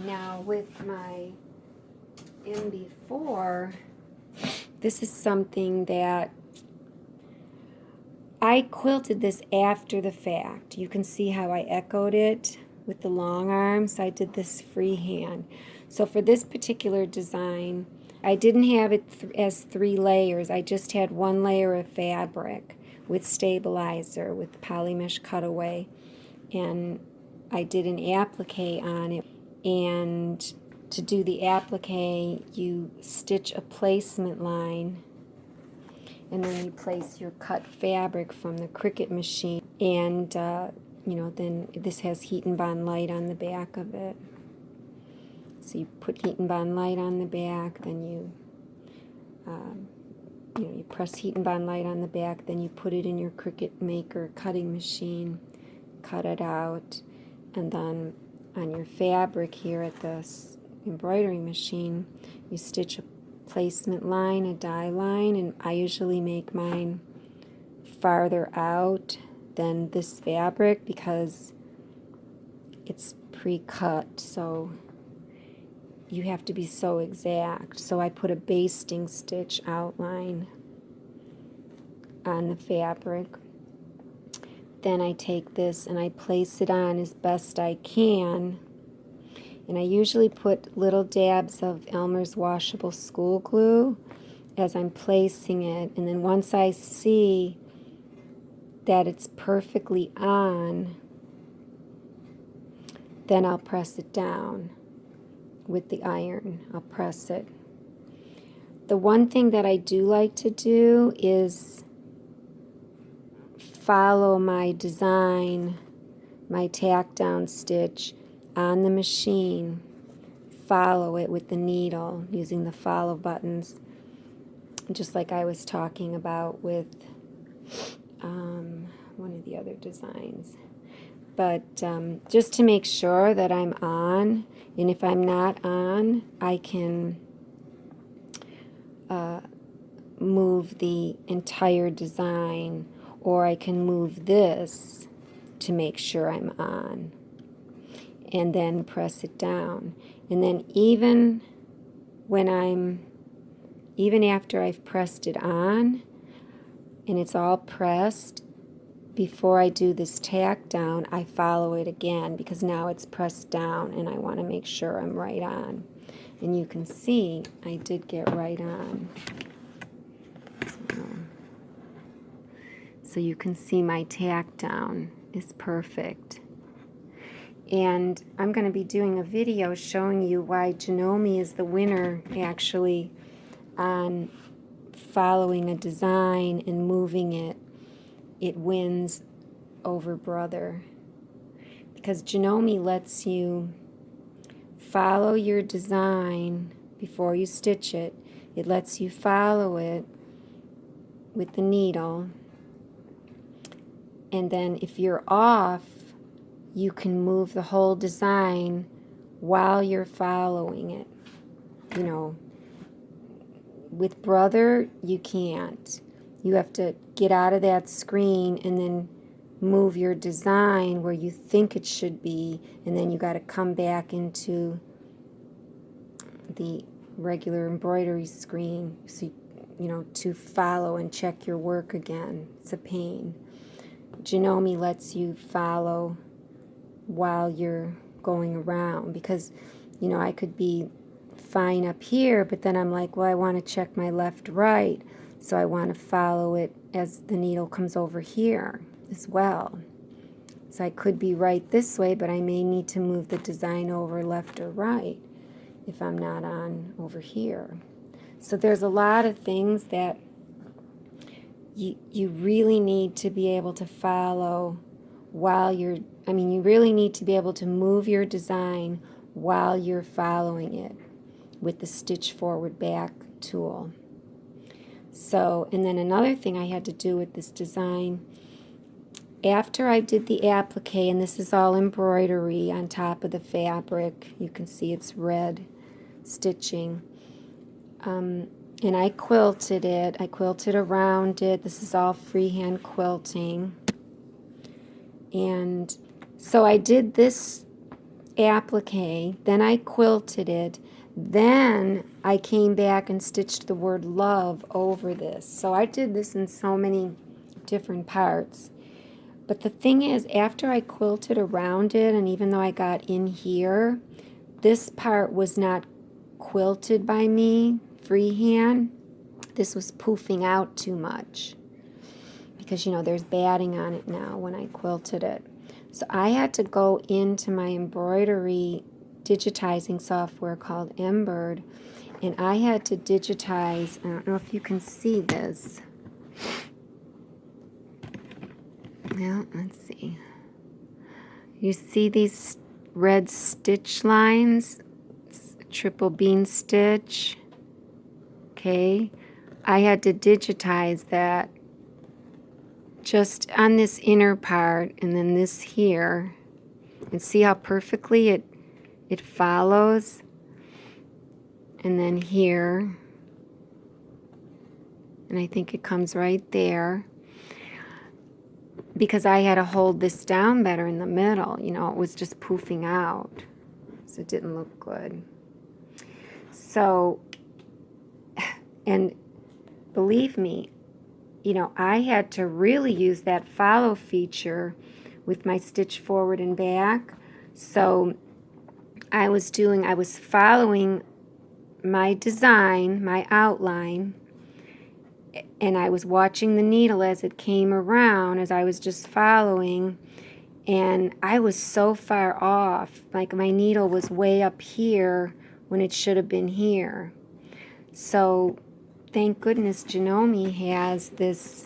Now with my Mb4, this is something that I quilted this after the fact. You can see how I echoed it with the long arms. I did this freehand. So for this particular design, I didn't have it as 3 layers. I just had 1 layer of fabric with stabilizer, with polymesh cutaway, and I did an applique on it. And to do the applique, you stitch a placement line, and then you place your cut fabric from the Cricut machine, and you know, then this has Heat and Bond Light on the back of it. So you put Heat and Bond Light on the back, then you you press Heat and Bond Light on the back, then you put it in your Cricut Maker cutting machine, cut it out, and then on your fabric here at the embroidery machine, you stitch a placement line, a die line, and I usually make mine farther out than this fabric because it's pre-cut, so you have to be so exact. So I put a basting stitch outline on the fabric. Then I take this and I place it on as best I can. And I usually put little dabs of Elmer's washable school glue as I'm placing it. And then once I see that it's perfectly on, then I'll press it down with the iron. I'll press it. The one thing that I do like to do is follow my design, my tack down stitch on the machine, follow it with the needle using the follow buttons, just like I was talking about with one of the other designs. But just to make sure that I'm on, and if I'm not on, I can move the entire design, or I can move this to make sure I'm on, and then press it down. And then even after I've pressed it on and it's all pressed, before I do this tack down, I follow it again because now it's pressed down and I want to make sure I'm right on. And you can see I did get right on. So you can see my tack down is perfect. And I'm going to be doing a video showing you why Janome is the winner actually on following a design and moving it. It wins over Brother. Because Janome lets you follow your design before you stitch it. It lets you follow it with the needle. And then if you're off, you can move the whole design while you're following it. You know, with Brother, you can't. You have to get out of that screen and then move your design where you think it should be, and then you got to come back into the regular embroidery screen, so you know, to follow and check your work again. It's a pain. Janome lets you follow while you're going around, because you know, I could be fine up here, but then I'm like, well, I want to check my left right, so I want to follow it as the needle comes over here as well. So I could be right this way, but I may need to move the design over left or right if I'm not on over here. So there's a lot of things that you really need to be able to follow while you're, you really need to be able to move your design while you're following it with the Stitch Forward Back tool. So, and then another thing I had to do with this design, after I did the applique, and this is all embroidery on top of the fabric, you can see it's red stitching, and I quilted it. I quilted around it. This is all freehand quilting. And so I did this applique, then I quilted it, then I came back and stitched the word love over this. So I did this in so many different parts. But the thing is, after I quilted around it, and even though I got in here, this part was not quilted by me freehand. This was poofing out too much because, you know, there's batting on it now when I quilted it. So I had to go into my embroidery digitizing software called Mbird, and I had to digitize, I don't know if you can see this. Well, let's see. You see these red stitch lines? Triple bean stitch. Okay. I had to digitize that just on this inner part and then this here. And see how perfectly it follows? And then here. And I think it comes right there. Because I had to hold this down better in the middle. You know, it was just poofing out. So it didn't look good. So, and believe me, you know, I had to really use that follow feature with my stitch forward and back. So I was following my design, my outline, and I was watching the needle as it came around, as I was just following, and I was so far off. Like my needle was way up here when it should have been here. So thank goodness Janome has this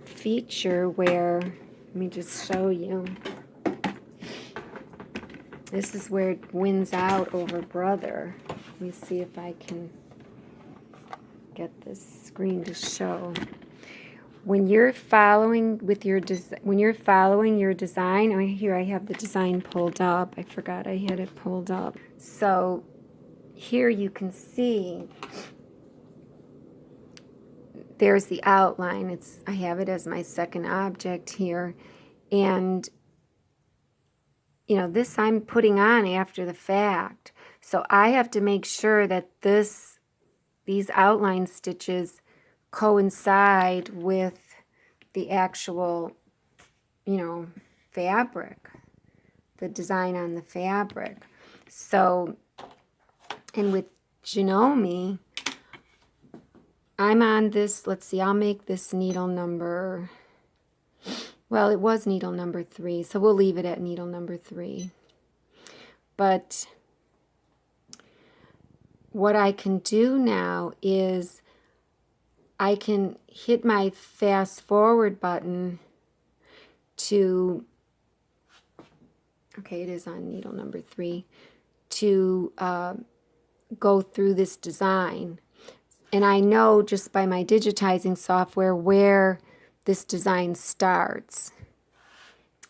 feature where, let me just show you. This is where it wins out over brother. Let me see if I can get this screen to show. When you're following with your design, here I have the design pulled up. I forgot I had it pulled up. So here you can see there's the outline. I have it as my second object here, and you know, this I'm putting on after the fact. So I have to make sure that these outline stitches coincide with the actual, you know, fabric, the design on the fabric. So, and with Janome, I'm on this, let's see, I'll make this needle number, well, it was needle number 3, so we'll leave it at needle number 3. But what I can do now is I can hit my fast forward button to, okay, it is on needle number 3, to go through this design. And I know just by my digitizing software where this design starts.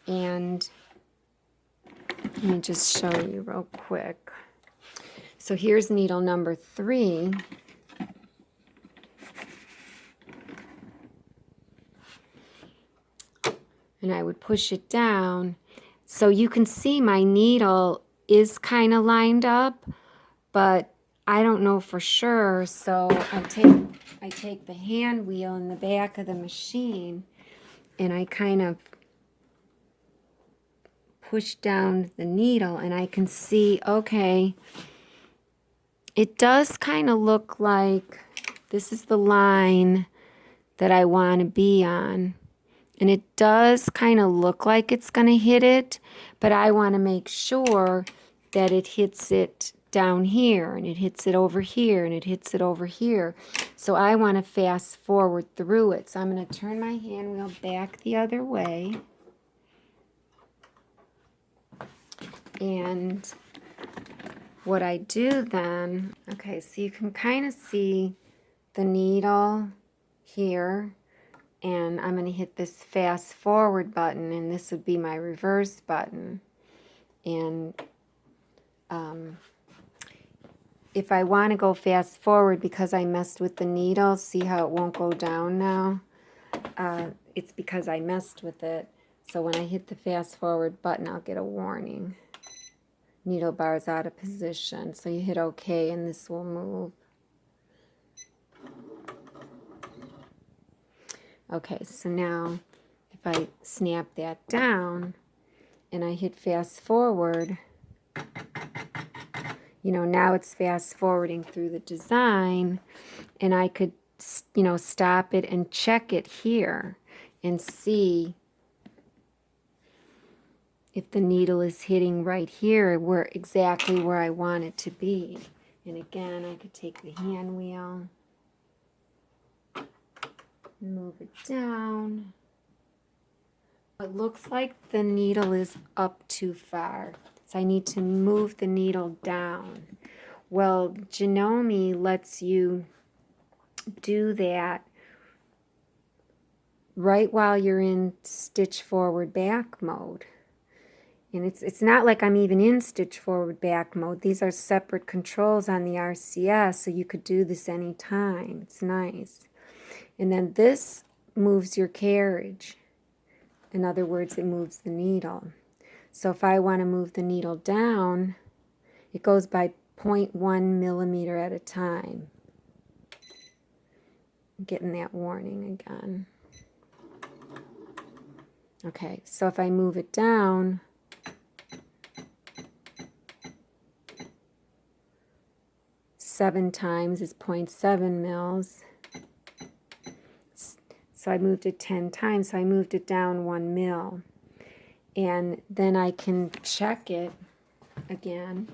And let me just show you real quick. So here's needle number 3. And I would push it down. So you can see my needle is kind of lined up, but I don't know for sure. So I take the hand wheel in the back of the machine and I kind of push down the needle and I can see, okay, it does kind of look like this is the line that I want to be on. And it does kind of look like it's going to hit it, but I want to make sure that it hits it down here, and it hits it over here, and it hits it over here. So I want to fast forward through it. So I'm going to turn my hand wheel back the other way. And what I do then, okay, so you can kind of see the needle here. And I'm going to hit this fast forward button, and this would be my reverse button. And if I want to go fast forward because I messed with the needle, see how it won't go down now? It's because I messed with it. So when I hit the fast forward button, I'll get a warning. Needle bar's out of position. So you hit OK and this will move. Okay, so now if I snap that down and I hit fast forward, you know, now it's fast forwarding through the design, and I could, you know, stop it and check it here and see if the needle is hitting right here where exactly where I want it to be. And again, I could take the hand wheel, move it down. It looks like the needle is up too far, so I need to move the needle down. Well, Janome lets you do that right while you're in stitch forward back mode. And it's not like I'm even in stitch forward back mode. These are separate controls on the RCS, so you could do this anytime. It's nice. And then this moves your carriage. In other words, it moves the needle. So if I want to move the needle down, it goes by 0.1 millimeter at a time. I'm getting that warning again. Okay, so if I move it down, seven times is 0.7 mils. So I moved it 10 times, so I moved it down 1 mil. And then I can check it again.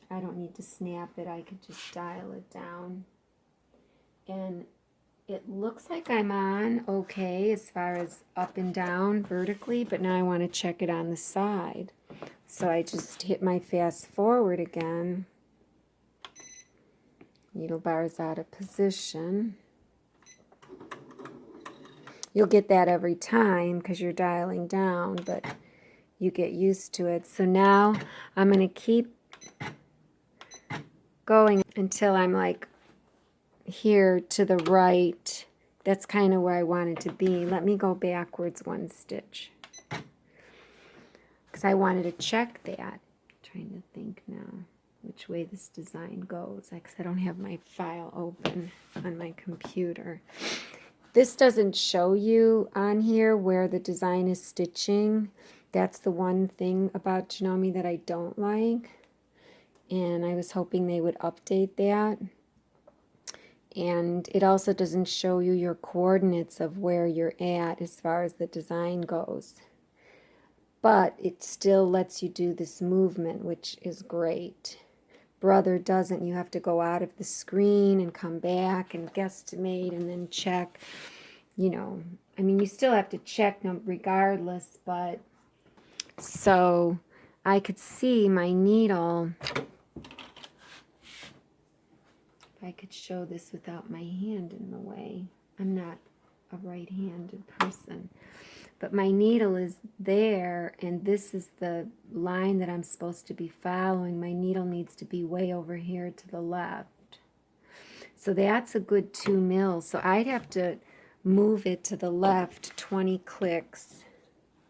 I don't need to snap it, I could just dial it down. And it looks like I'm on okay as far as up and down vertically, but now I want to check it on the side. So I just hit my fast forward again. Needle bar is out of position. You'll get that every time because you're dialing down, but you get used to it. So now I'm going to keep going until I'm like here to the right. That's kind of where I want it to be. Let me go backwards one stitch because I wanted to check that. I'm trying to think now which way this design goes because I don't have my file open on my computer. This doesn't show you on here where the design is stitching. That's the one thing about Janome that I don't like. And I was hoping they would update that. And it also doesn't show you your coordinates of where you're at as far as the design goes. But it still lets you do this movement, which is great. Brother doesn't. You have to go out of the screen and come back and guesstimate and then check. You know, I mean, you still have to check regardless, but so I could see my needle. If I could show this without my hand in the way. I'm not a right-handed person. But my needle is there, and this is the line that I'm supposed to be following. My needle needs to be way over here to the left. So that's a good 2 mils. So I'd have to move it to the left 20 clicks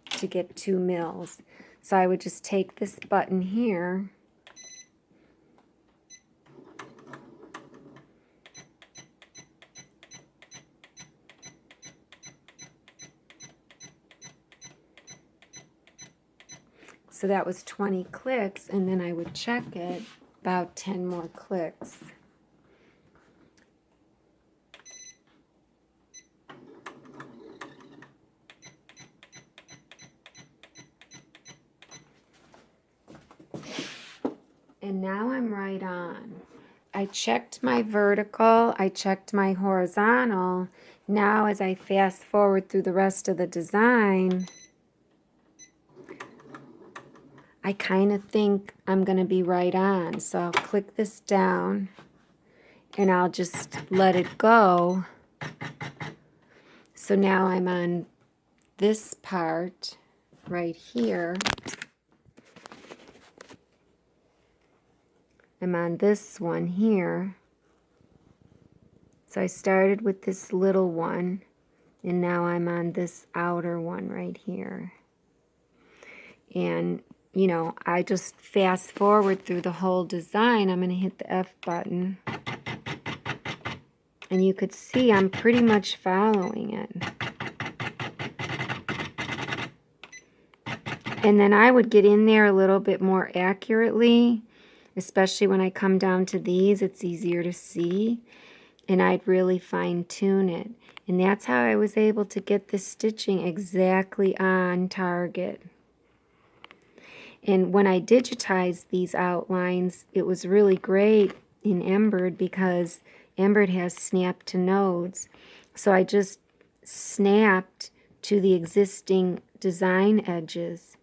to get 2 mils. So I would just take this button here, so that was 20 clicks, and then I would check it about 10 more clicks. And now I'm right on. I checked my vertical, I checked my horizontal. Now as I fast forward through the rest of the design, I kind of think I'm going to be right on. So I'll click this down and I'll just let it go. So now I'm on this part right here. I'm on this one here. So I started with this little one And now I'm on this outer one right here. And, you know, I just fast forward through the whole design. I'm going to hit the F button. And you could see I'm pretty much following it. And then I would get in there a little bit more accurately, especially when I come down to these. It's easier to see. And I'd really fine tune it. And that's how I was able to get the stitching exactly on target. And when I digitized these outlines, it was really great in Embird because Embird has snap to nodes. So I just snapped to the existing design edges.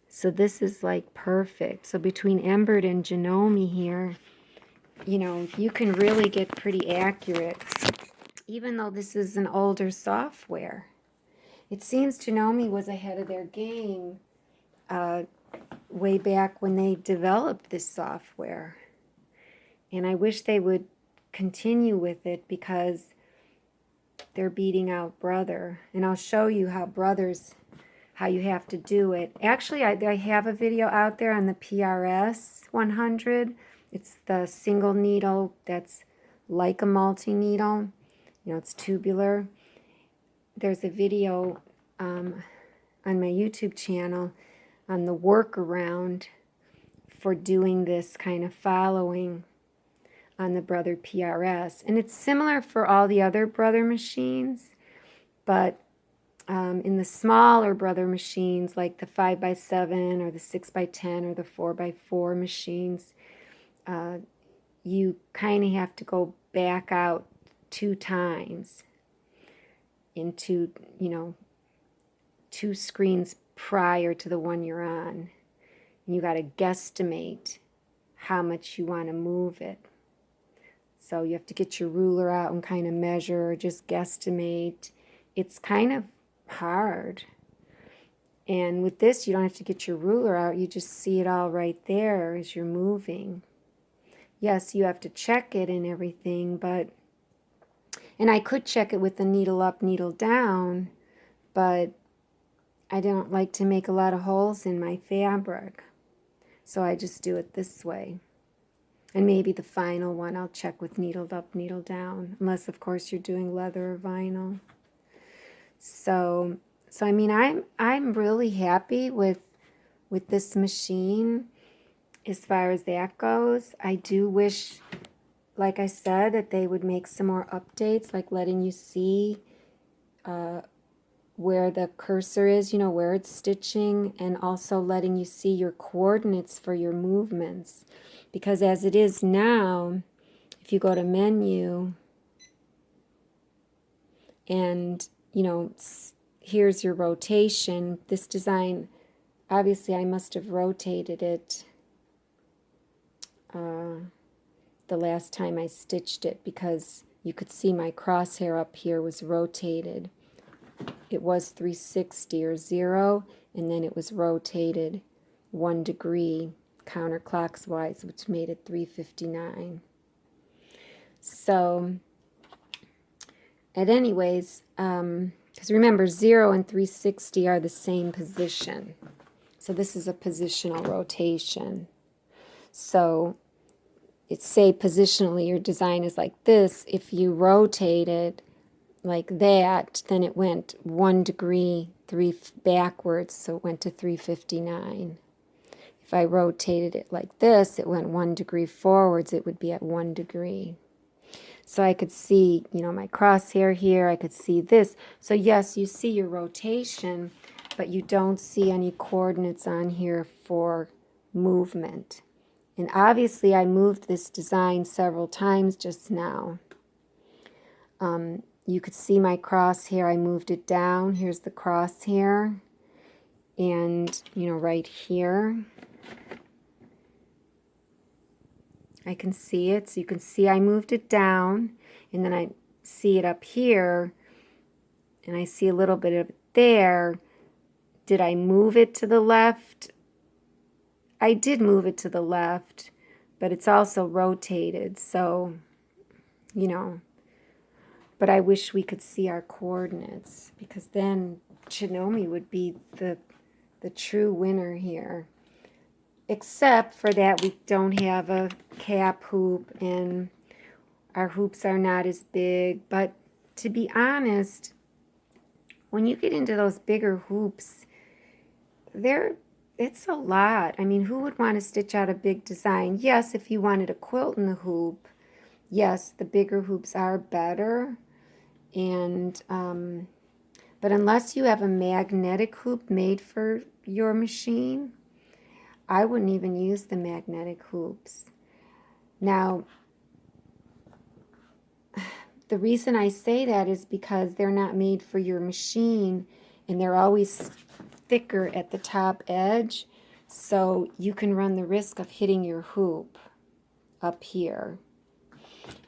So this is like perfect. So between Embird and Janome here, you know, you can really get pretty accurate, even though this is an older software. It seems Janome was ahead of their game way back when they developed this software. And I wish they would continue with it because they're beating out Brother. And I'll show you how Brother's, how you have to do it. Actually, I have a video out there on the PRS 100. It's the single needle that's like a multi-needle. You know, it's tubular. There's a video on my YouTube channel on the workaround for doing this kind of following on the Brother PRS. And it's similar for all the other Brother machines, but in the smaller Brother machines, like the 5x7 or the 6x10 or the 4x4 machines, you kind of have to go back out 2 times into, you know, 2 screens prior to the one you're on. And you got to guesstimate how much you want to move it. So you have to get your ruler out and kind of measure, or just guesstimate. It's kind of hard. And with this, you don't have to get your ruler out. You just see it all right there as you're moving. Yes, you have to check it and everything, but, and I could check it with the needle up, needle down, but I don't like to make a lot of holes in my fabric. So I just do it this way. And maybe the final one I'll check with needled up, needle down, unless of course you're doing leather or vinyl. So I mean, I'm really happy with this machine as far as that goes. I do wish, like I said, that they would make some more updates, like letting you see where the cursor is, you know, where it's stitching, and also letting you see your coordinates for your movements. Because as it is now, if you go to menu and, you know, here's your rotation, this design, obviously I must have rotated it the last time I stitched it, because you could see my crosshair up here was rotated. It was 360 or 0, and then it was rotated 1 degree counterclockwise, which made it 359. So, anyways, because remember, 0 and 360 are the same position. So this is a positional rotation. So it's, say positionally your design is like this. If you rotate it like that, then it went 1 degree backwards, so it went to 359. If I rotated it like this, it went 1 degree forwards, it would be at 1 degree. So I could see, you know, my crosshair here, I could see this. So yes, you see your rotation, but you don't see any coordinates on here for movement. And obviously I moved this design several times just now. You could see my crosshair, I moved it down. Here's the crosshair. And, you know, right here, I can see it. So you can see I moved it down, and then I see it up here, and I see a little bit of it there. Did I move it to the left? I did move it to the left, but it's also rotated. So, you know, But I wish we could see our coordinates, because then Janome would be the true winner here. Except for that we don't have a cap hoop and our hoops are not as big. But to be honest, when you get into those bigger hoops, it's a lot. I mean, who would want to stitch out a big design? Yes, if you wanted a quilt in the hoop, yes, the bigger hoops are better. And but unless you have a magnetic hoop made for your machine, I wouldn't even use the magnetic hoops. Now, the reason I say that is because they're not made for your machine, and they're always thicker at the top edge, so you can run the risk of hitting your hoop up here,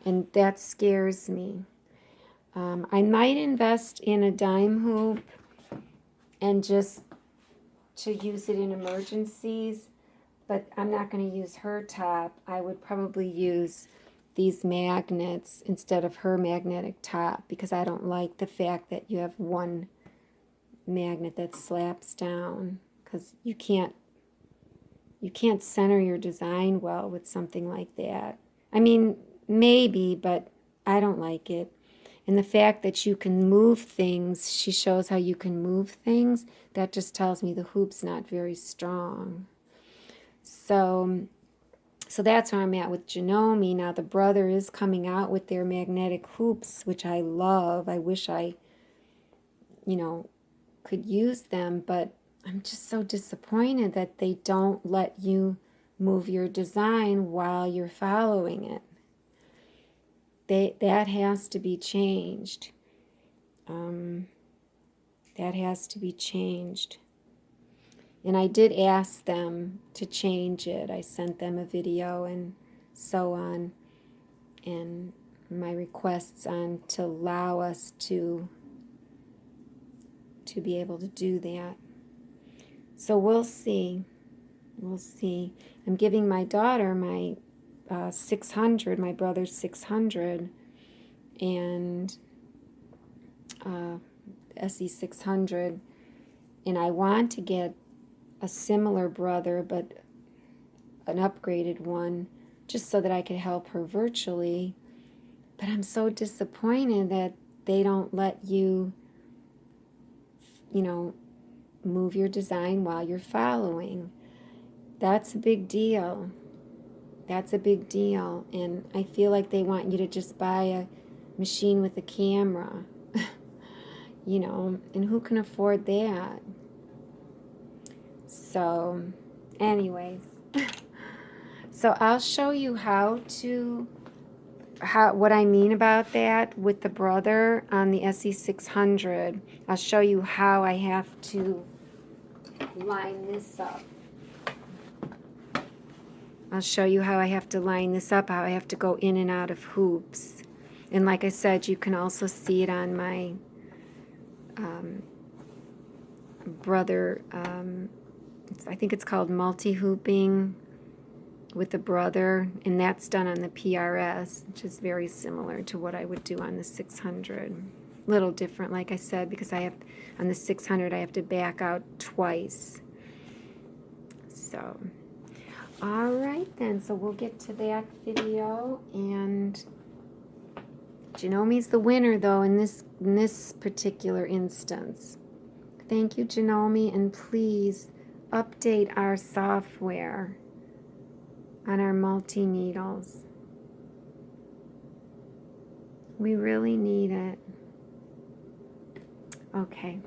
and that scares me. I might invest in a dime hoop and just to use it in emergencies, but I'm not going to use her top. I would probably use these magnets instead of her magnetic top, because I don't like the fact that you have one magnet that slaps down, because you can't center your design well with something like that. I mean, maybe, but I don't like it. And the fact that you can move things, she shows how you can move things, that just tells me the hoop's not very strong. So that's where I'm at with Janome. Now the brother is coming out with their magnetic hoops, which I love. I wish I, could use them, but I'm just so disappointed that they don't let you move your design while you're following it. That has to be changed. That has to be changed. And I did ask them to change it. I sent them a video and so on, and my requests on to allow us to be able to do that. So we'll see. We'll see. I'm giving my daughter my 600, my brother's 600, and SE 600, and I want to get a similar brother, but an upgraded one, just so that I could help her virtually. But I'm so disappointed that they don't let you, move your design while you're following. That's a big deal. That's a big deal. And I feel like they want you to just buy a machine with a camera, and who can afford that? So, anyways, so I'll show you what I mean about that with the brother on the SE600. I'll show you how I have to line this up. I'll show you how I have to line this up, how I have to go in and out of hoops. And like I said, you can also see it on my brother, I think it's called multi-hooping with the brother, and that's done on the PRS, which is very similar to what I would do on the 600. A little different, like I said, because on the 600 I have to back out twice. So, all right then, so we'll get to that video, and Janome's the winner though in this particular instance. Thank you, Janome, and please update our software on our multi-needles. We really need it. Okay.